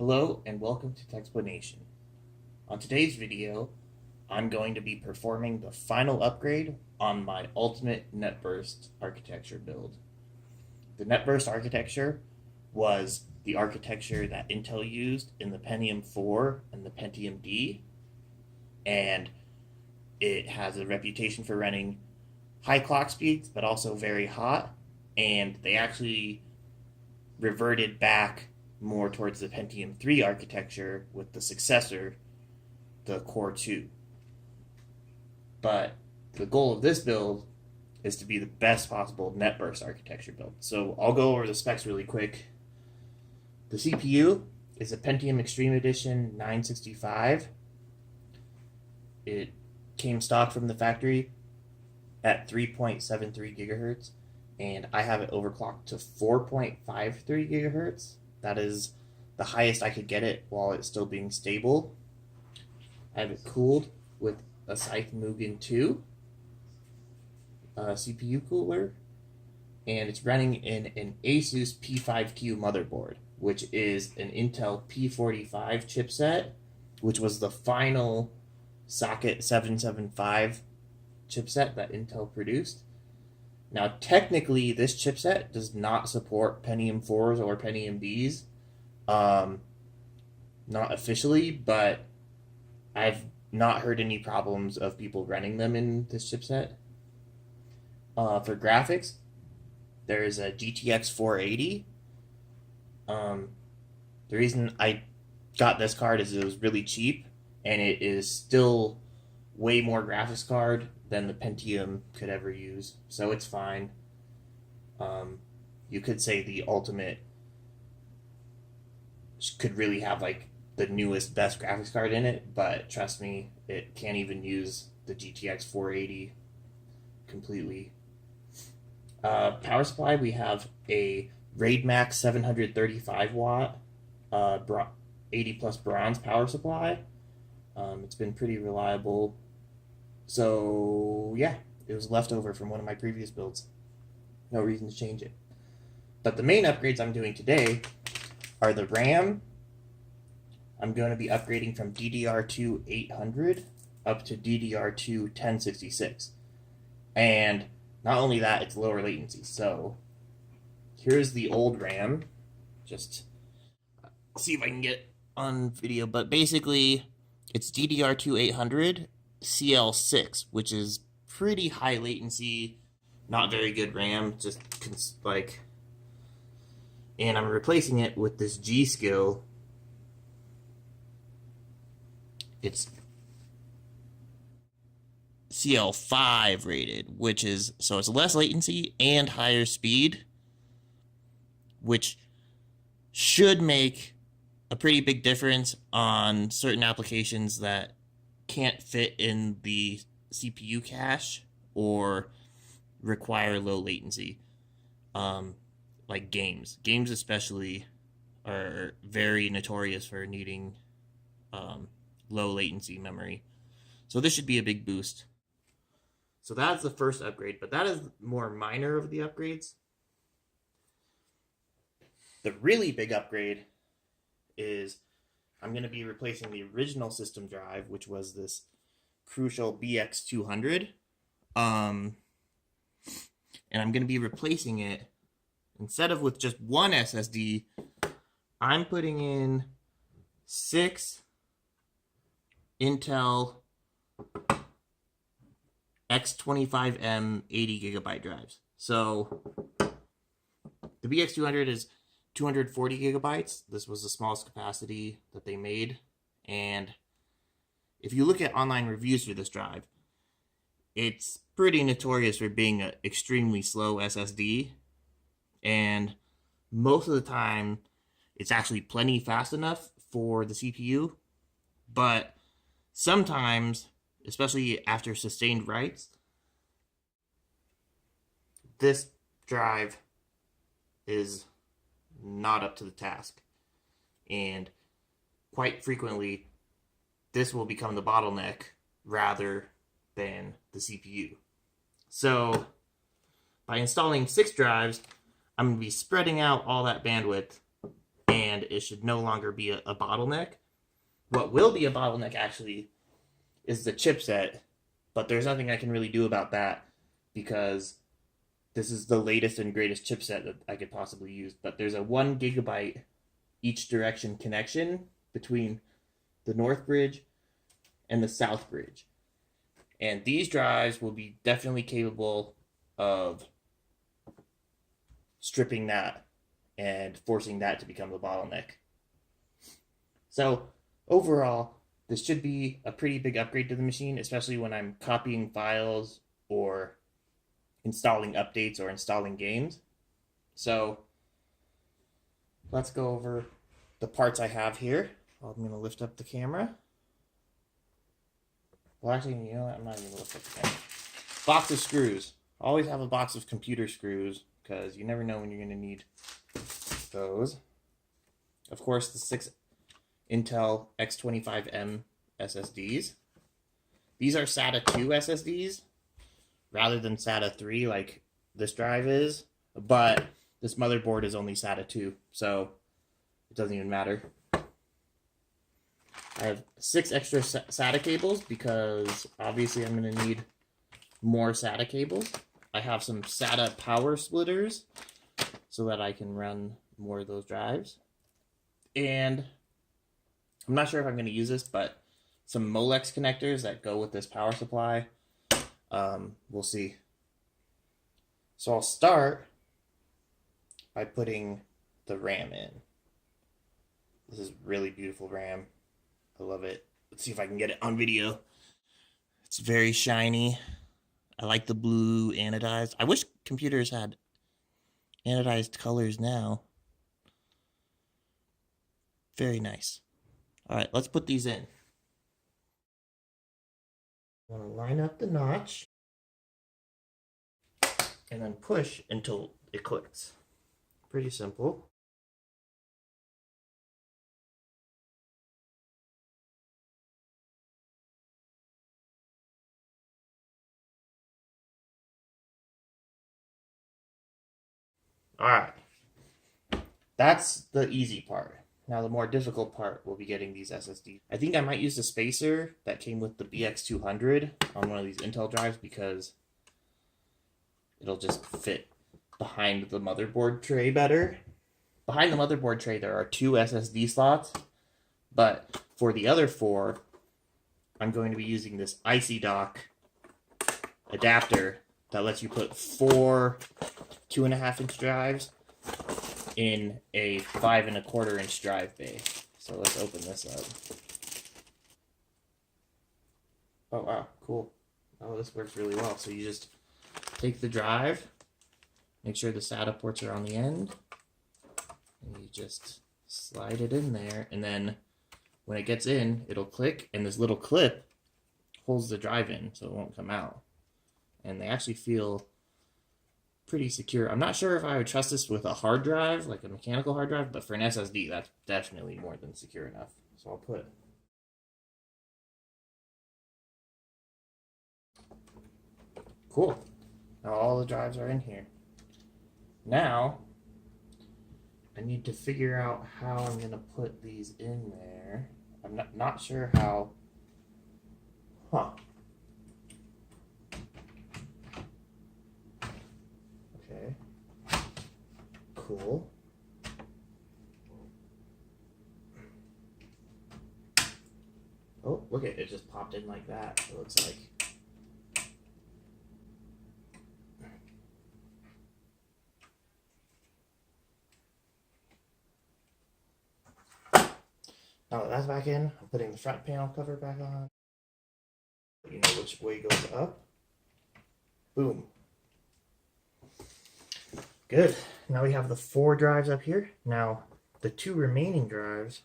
Hello and welcome to Texplanation. On today's video, I'm going to be performing the final upgrade on my ultimate Netburst architecture build. The Netburst architecture was the architecture that Intel used in the Pentium 4 and the Pentium D, and it has a reputation for running high clock speeds but also very hot, and they actually reverted back more towards the Pentium 3 architecture with the successor, the Core 2. But the goal of this build is to be the best possible Netburst architecture build. So I'll go over the specs really quick. The CPU is a Pentium Extreme Edition 965. It came stock from the factory at 3.73 gigahertz, and I have it overclocked to 4.53 gigahertz. That is the highest I could get it while it's still being stable. I have it cooled with a Scythe Mugen 2 CPU cooler, and it's running in an Asus P5Q motherboard, which is an Intel P45 chipset, which was the final socket 775 chipset that Intel produced. Now, technically, this chipset does not support Pentium 4s or Pentium Ds. Not officially, but I've not heard any problems of people running them in this chipset. For graphics, there is a GTX 480. The reason I got this card is it was really cheap, and it is still way more graphics card than the Pentium could ever use, so it's fine. You could say the ultimate could really have like the newest, best graphics card in it, but trust me, it can't even use the GTX 480 completely. Power supply, we have a Raidmax 735 watt 80 plus bronze power supply. It's been pretty reliable. So yeah, it was leftover from one of my previous builds. No reason to change it. But the main upgrades I'm doing today are the RAM. I'm going to be upgrading from DDR2-800 up to DDR2-1066. And not only that, it's lower latency. So here's the old RAM. Just see if I can get on video. But basically, it's DDR2-800 CL5, which is pretty high latency, not very good RAM, just like, and I'm replacing it with this G.Skill. It's CL5 rated, which is, so it's less latency and higher speed, which should make a pretty big difference on certain applications that can't fit in the CPU cache or require low latency. Like games. Games especially are very notorious for needing low latency memory. So this should be a big boost. So that's the first upgrade, but that is more minor of the upgrades. The really big upgrade is I'm going to be replacing the original system drive, which was this Crucial BX200. And I'm going to be replacing it, instead of with just one SSD, I'm putting in 6 Intel X-25M 80 gigabyte drives. So the BX200 is 240 gigabytes. This was the smallest capacity that they made. And if you look at online reviews for this drive, it's pretty notorious for being an extremely slow SSD. And most of the time, it's actually plenty fast enough for the CPU. But sometimes, especially after sustained writes, this drive is not up to the task, and quite frequently this will become the bottleneck rather than the CPU. So by installing 6 drives, I'm going to be spreading out all that bandwidth, and and it should no longer be a bottleneck. What will be a bottleneck actually is the chipset, but there's nothing I can really do about that because this is the latest and greatest chipset that I could possibly use. But there's a 1 gigabyte each direction connection between the north bridge and the south bridge. And these drives will be definitely capable of stripping that and forcing that to become the bottleneck. So overall, this should be a pretty big upgrade to the machine, especially when I'm copying files or installing updates or installing games. So let's go over the parts I have here. I'm going to lift up the camera. Well, actually, you know what? I'm not even going to lift up the camera. Box of screws. Always have a box of computer screws because you never know when you're going to need those. Of course, the 6 Intel X-25M SSDs. These are SATA 2 SSDs rather than SATA 3 like this drive is, but this motherboard is only SATA 2, so it doesn't even matter. I have 6 extra SATA cables because obviously I'm going to need more SATA cables. I have some SATA power splitters so that I can run more of those drives. And I'm not sure if I'm going to use this, but some Molex connectors that go with this power supply. We'll see. So I'll start by putting the RAM in. This is really beautiful RAM. I love it. Let's see if I can get it on video. It's very shiny. I like the blue anodized. I wish computers had anodized colors now. Very nice. All right, let's put these in. I'm going to line up the notch and then push until it clicks. Pretty simple. All right, that's the easy part. Now the more difficult part will be getting these SSDs. I think I might use the spacer that came with the BX200 on one of these Intel drives because it'll just fit behind the motherboard tray better. Behind the motherboard tray there are 2 SSD slots, but for the other 4, I'm going to be using this IC dock adapter that lets you put 4 2.5-inch drives in a 5 1/4-inch drive bay. So let's open this up. Oh wow, cool. Oh, this works really well. So you just take the drive, make sure the SATA ports are on the end, and you just slide it in there, and then when it gets in, it'll click, and this little clip holds the drive in so it won't come out. And they actually feel pretty secure. I'm not sure if I would trust this with a hard drive, like a mechanical hard drive, but for an SSD, that's definitely more than secure enough. So I'll put cool. Now all the drives are in here. Now I need to figure out how I'm gonna put these in there. I'm not sure how. Huh. Okay. Cool. Oh, look at it, it just popped in like that, it looks like. Now that that's back in, I'm putting the front panel cover back on. You know which way goes up. Boom. Good. Now we have the 4 drives up here. Now the 2 remaining drives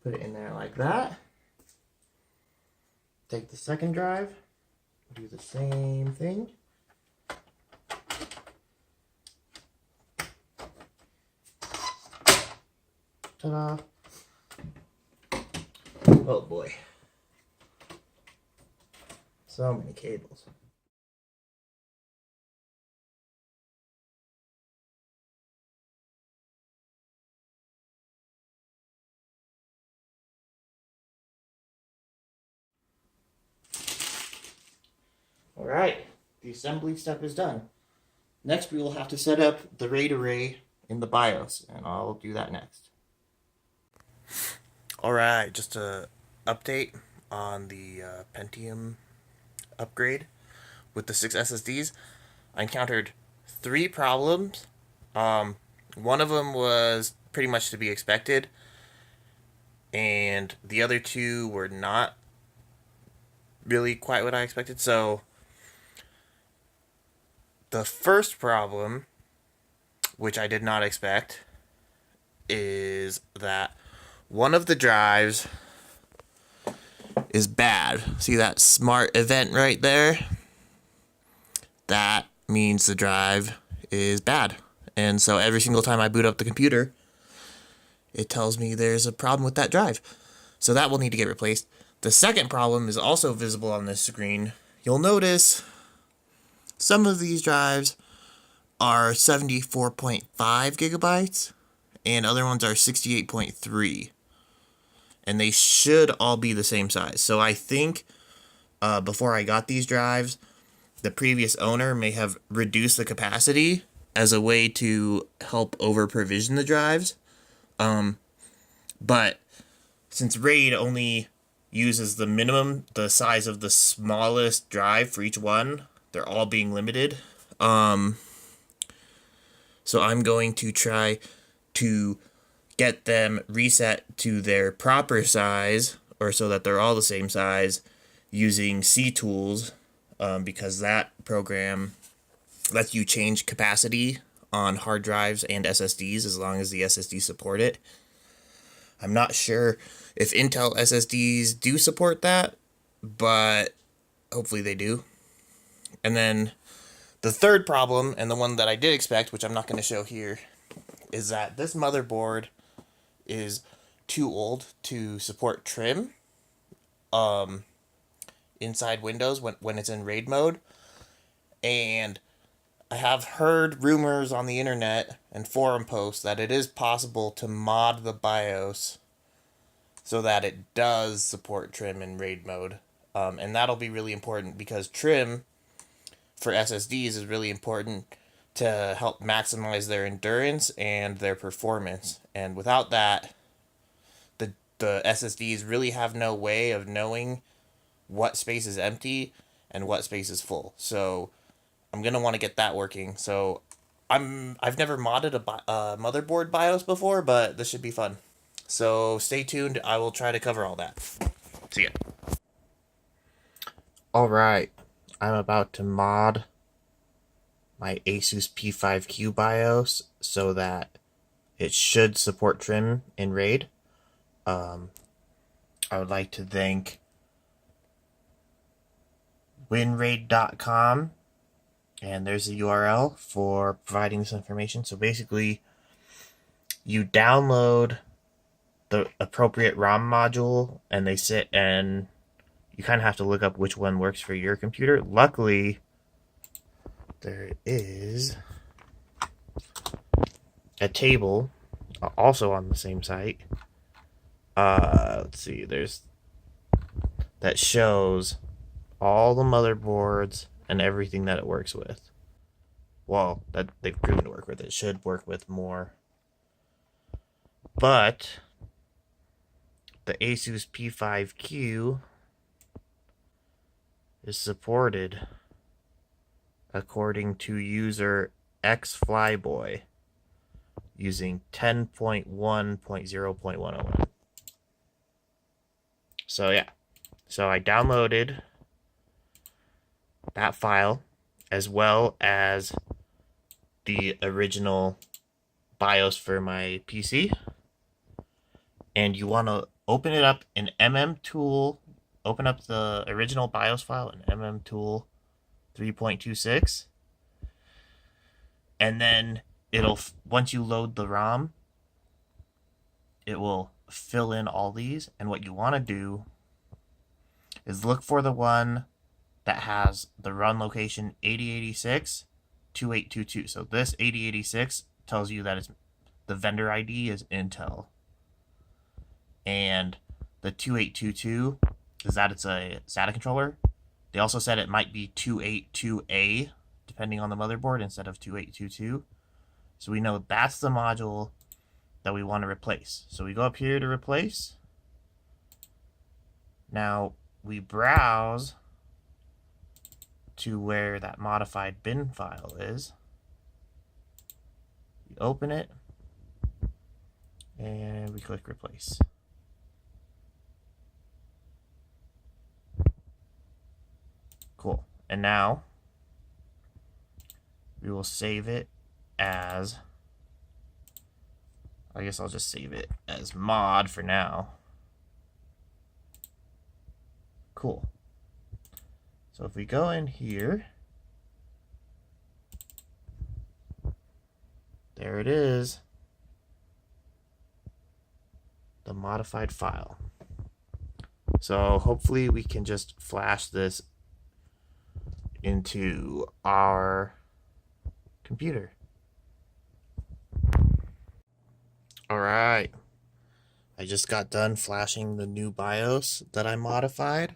put it in there like that. Take the second drive, do the same thing. Ta-da. Oh boy. So many cables. Alright, the assembly step is done. Next we will have to set up the RAID array in the BIOS, and I'll do that next. Alright, just a update on the Pentium upgrade with the 6 SSDs. I encountered 3 problems. One of them was pretty much to be expected, and the other 2 were not really quite what I expected. So the first problem, which I did not expect, is that one of the drives is bad. See that smart event right there? That means the drive is bad. And so every single time I boot up the computer, it tells me there's a problem with that drive. So that will need to get replaced. The second problem is also visible on this screen. You'll notice some of these drives are 74.5 gigabytes and other ones are 68.3. And they should all be the same size. So I think before I got these drives, the previous owner may have reduced the capacity as a way to help over provision the drives. But since RAID only uses the minimum, the size of the smallest drive for each one, they're all being limited. So I'm going to try to get them reset to their proper size, or so that they're all the same size, using CTools, because that program lets you change capacity on hard drives and SSDs as long as the SSDs support it. I'm not sure if Intel SSDs do support that, but hopefully they do. And then the third problem, and the one that I did expect, which I'm not going to show here, is that this motherboard is too old to support trim inside Windows when it's in RAID mode. And I have heard rumors on the internet and forum posts that it is possible to mod the BIOS so that it does support trim in RAID mode. And that'll be really important because trim for SSDs is really important to help maximize their endurance and their performance. And without that, the SSDs really have no way of knowing what space is empty and what space is full. So I'm going to want to get that working. So I've never modded a motherboard BIOS before, but this should be fun. So stay tuned. I will try to cover all that. See ya. Alright, I'm about to mod my Asus P5Q BIOS so that it should support trim in RAID. I would like to thank winraid.com, and there's the URL for providing this information. So basically, you download the appropriate ROM module, and they sit, and you kind of have to look up which one works for your computer. Luckily, there is a table also on the same site. Let's see, that shows all the motherboards and everything that it works with. Well, that they've proven to work with. It should work with more. But the Asus P5Q is supported according to user xflyboy using 10.1.0.101. So yeah, so I downloaded that file as well as the original BIOS for my PC, and you want to open it up in mmtool. Open up the original BIOS file in mmtool 3.26, and then it'll, once you load the ROM, it will fill in all these. And what you want to do is look for the one that has the run location 8086-2822. So this 8086 tells you that the vendor ID is Intel. And the 2822 is that it's a SATA controller. They also said it might be 282A, depending on the motherboard, instead of 2822. So we know that's the module that we want to replace. So we go up here to replace. Now we browse to where that modified bin file is. We open it and we click replace. Cool. And now we will save it as, I guess I'll just save it as mod for now. Cool. So if we go in here, there it is, the modified file. So hopefully we can just flash this into our computer. All right, I just got done flashing the new BIOS that I modified,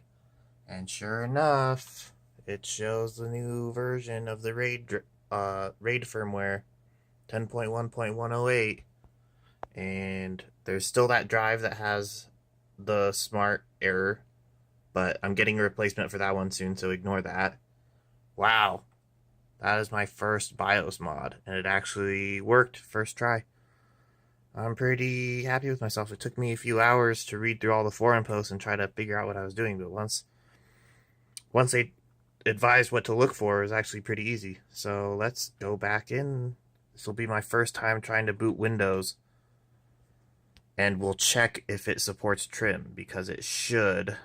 and sure enough, it shows the new version of the RAID firmware 10.1.108, and there's still that drive that has the smart error, but I'm getting a replacement for that one soon, so ignore that. Wow, that is my first BIOS mod, and it actually worked first try. I'm pretty happy with myself. It took me a few hours to read through all the forum posts and try to figure out what I was doing, but once they advised what to look for, it was actually pretty easy. So let's go back in. This will be my first time trying to boot Windows, and we'll check if it supports trim, because it should,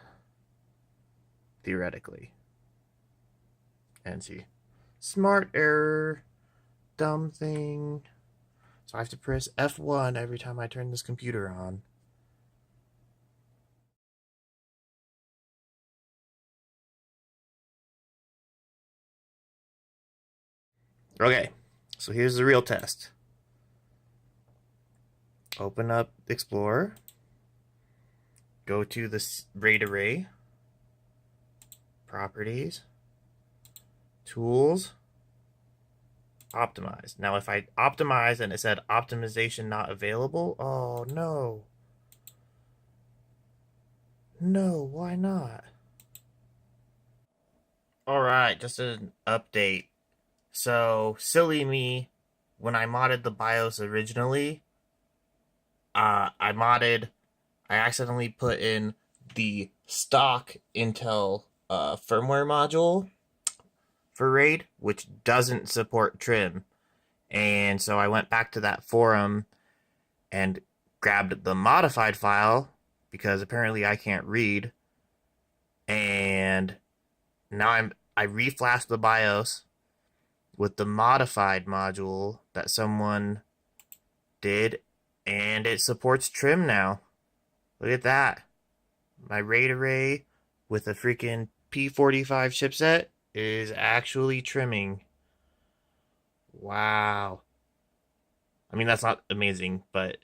theoretically. And see, smart error, dumb thing. So I have to press F1 every time I turn this computer on. Okay, so here's the real test. Open up Explorer. Go to the RAID array. Properties. Tools. Optimize. Now if I optimize and it said optimization not available, oh no. No, why not? Alright, just an update. So, silly me, when I modded the BIOS originally, I accidentally put in the stock Intel firmware module for RAID, which doesn't support trim. And so I went back to that forum and grabbed the modified file, because apparently I can't read. And now I reflashed the BIOS with the modified module that someone did, and it supports trim now. Look at that. My RAID array with a freaking P45 chipset is actually trimming. Wow. I mean, that's not amazing, but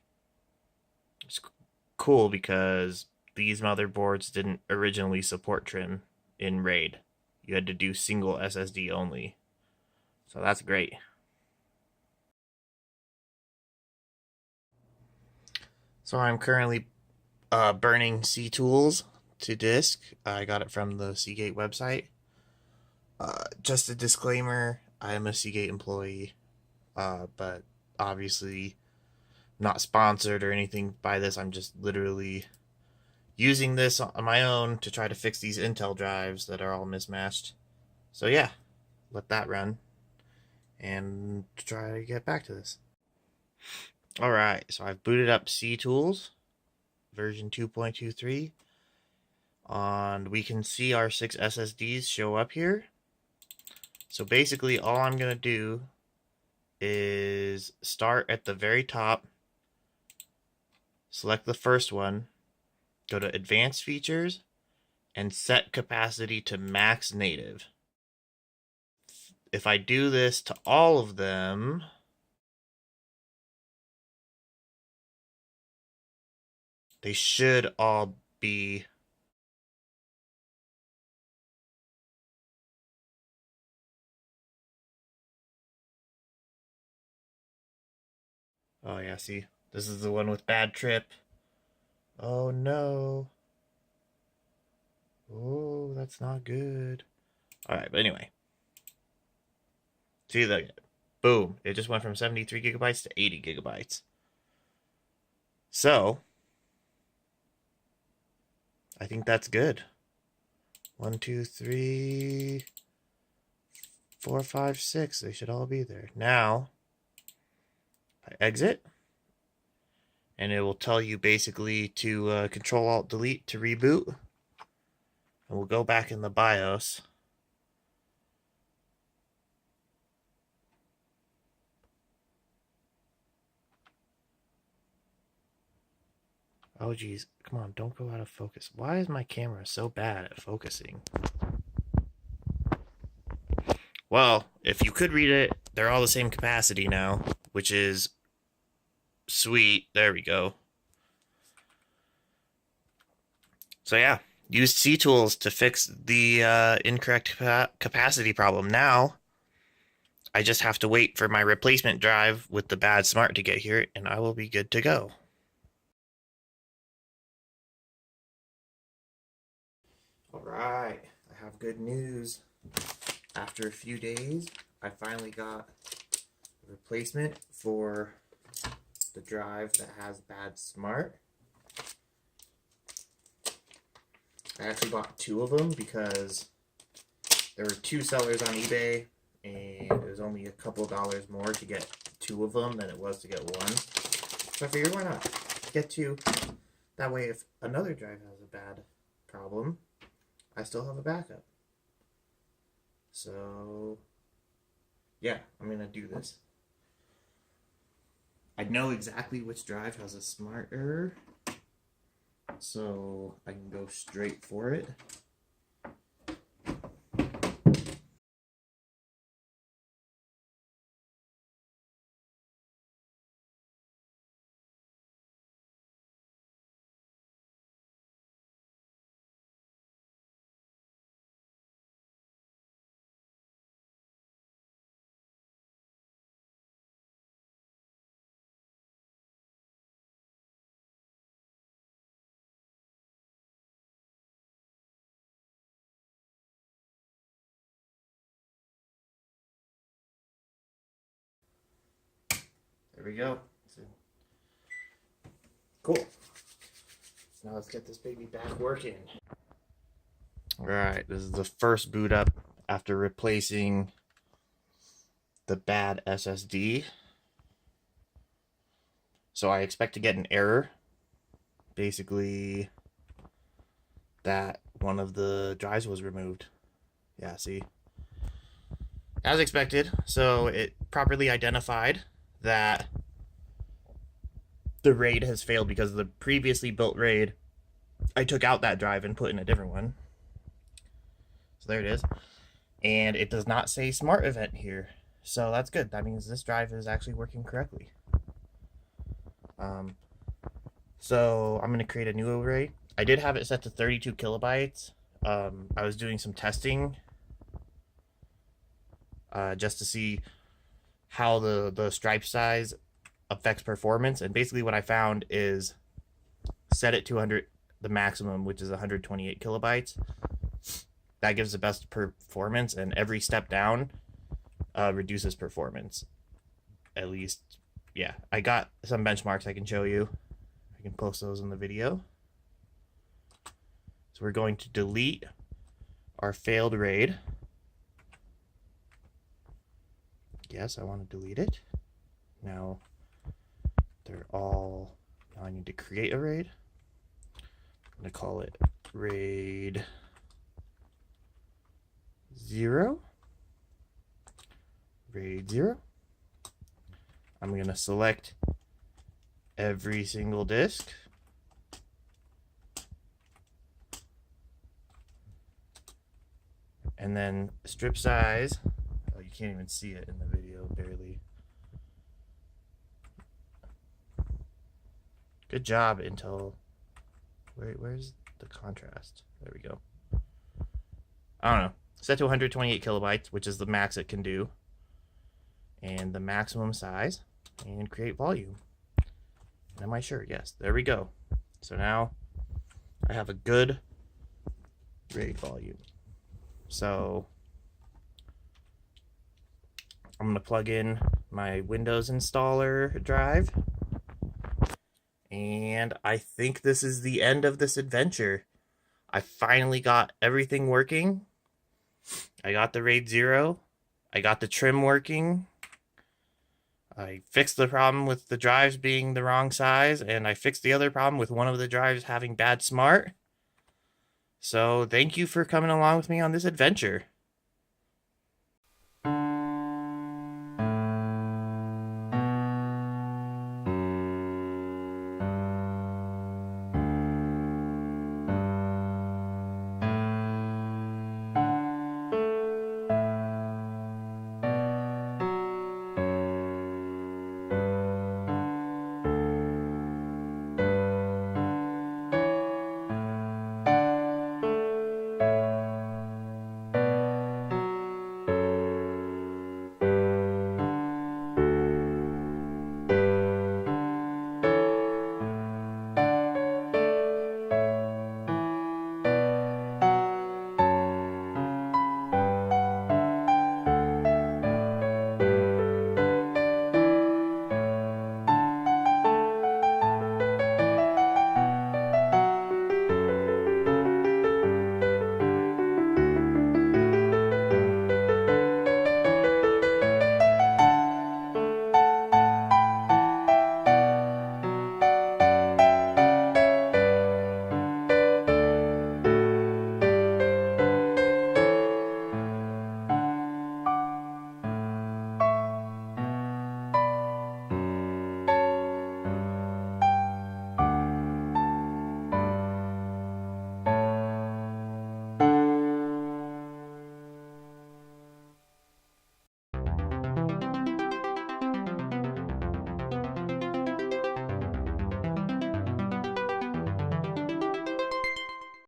it's cool because these motherboards didn't originally support trim in RAID. You had to do single SSD only. So that's great. So I'm currently burning C-Tools to disk. I got it from the Seagate website. Just a disclaimer, I am a Seagate employee, but obviously not sponsored or anything by this. I'm just literally using this on my own to try to fix these Intel drives that are all mismatched. So yeah, let that run and try to get back to this. Alright, so I've booted up C-Tools version 2.23, and we can see our 6 SSDs show up here. So basically all I'm going to do is start at the very top, select the first one, go to Advanced Features, and set capacity to max native. If I do this to all of them, they should all be oh yeah, see? This is the one with bad trip. Oh no. Oh, that's not good. Alright, but anyway. See that? Boom. It just went from 73 gigabytes to 80 gigabytes. So, I think that's good. 1, 2, 3, 4, 5, 6. They should all be there. Now, I exit. And it will tell you basically to Control-Alt-Delete to reboot. And we'll go back in the BIOS. Oh geez, come on, don't go out of focus. Why is my camera so bad at focusing? Well, if you could read it, they're all the same capacity now, which is sweet. There we go. So yeah, used C-Tools to fix the incorrect capacity problem. Now, I just have to wait for my replacement drive with the bad smart to get here, and I will be good to go. Alright, I have good news. After a few days, I finally got a replacement for the drive that has bad smart. I actually bought 2 of them because there were 2 sellers on eBay, and it was only a couple dollars more to get 2 of them than it was to get 1. So I figured, why not get 2? That way, if another drive has a bad problem, I still have a backup. So, yeah, I'm going to do this. I know exactly which drive has a smart error, so I can go straight for it. There we go. Cool. Now let's get this baby back working. Alright, this is the first boot up after replacing the bad SSD. So I expect to get an error. Basically, that one of the drives was removed. Yeah, see? As expected, so it properly identified that the RAID has failed because the previously built RAID, I took out that drive and put in a different one. So there it is. And it does not say smart event here. So that's good. That means this drive is actually working correctly. So I'm going to create a new array. I did have it set to 32 kilobytes. I was doing some testing just to see how the stripe size affects performance. And basically what I found is set it to the maximum, which is 128 kilobytes. That gives the best performance, and every step down reduces performance. At least, yeah. I got some benchmarks I can show you. I can post those in the video. So we're going to delete our failed RAID. Yes, I want to delete it. Now now I need to create a RAID. I'm going to call it RAID 0. RAID 0. I'm going to select every single disk. And then strip size. Oh, you can't even see it in the video, barely. Good job, Intel. Where's the contrast? There we go. I don't know. Set to 128 kilobytes, which is the max it can do. And the maximum size. And create volume. And am I sure? Yes. There we go. So now I have a good RAID volume. So I'm going to plug in my Windows installer drive. And I think this is the end of this adventure. I finally got everything working. I got the RAID 0. I got the trim working. I fixed the problem with the drives being the wrong size, and I fixed the other problem with one of the drives having bad smart. So thank you for coming along with me on this adventure.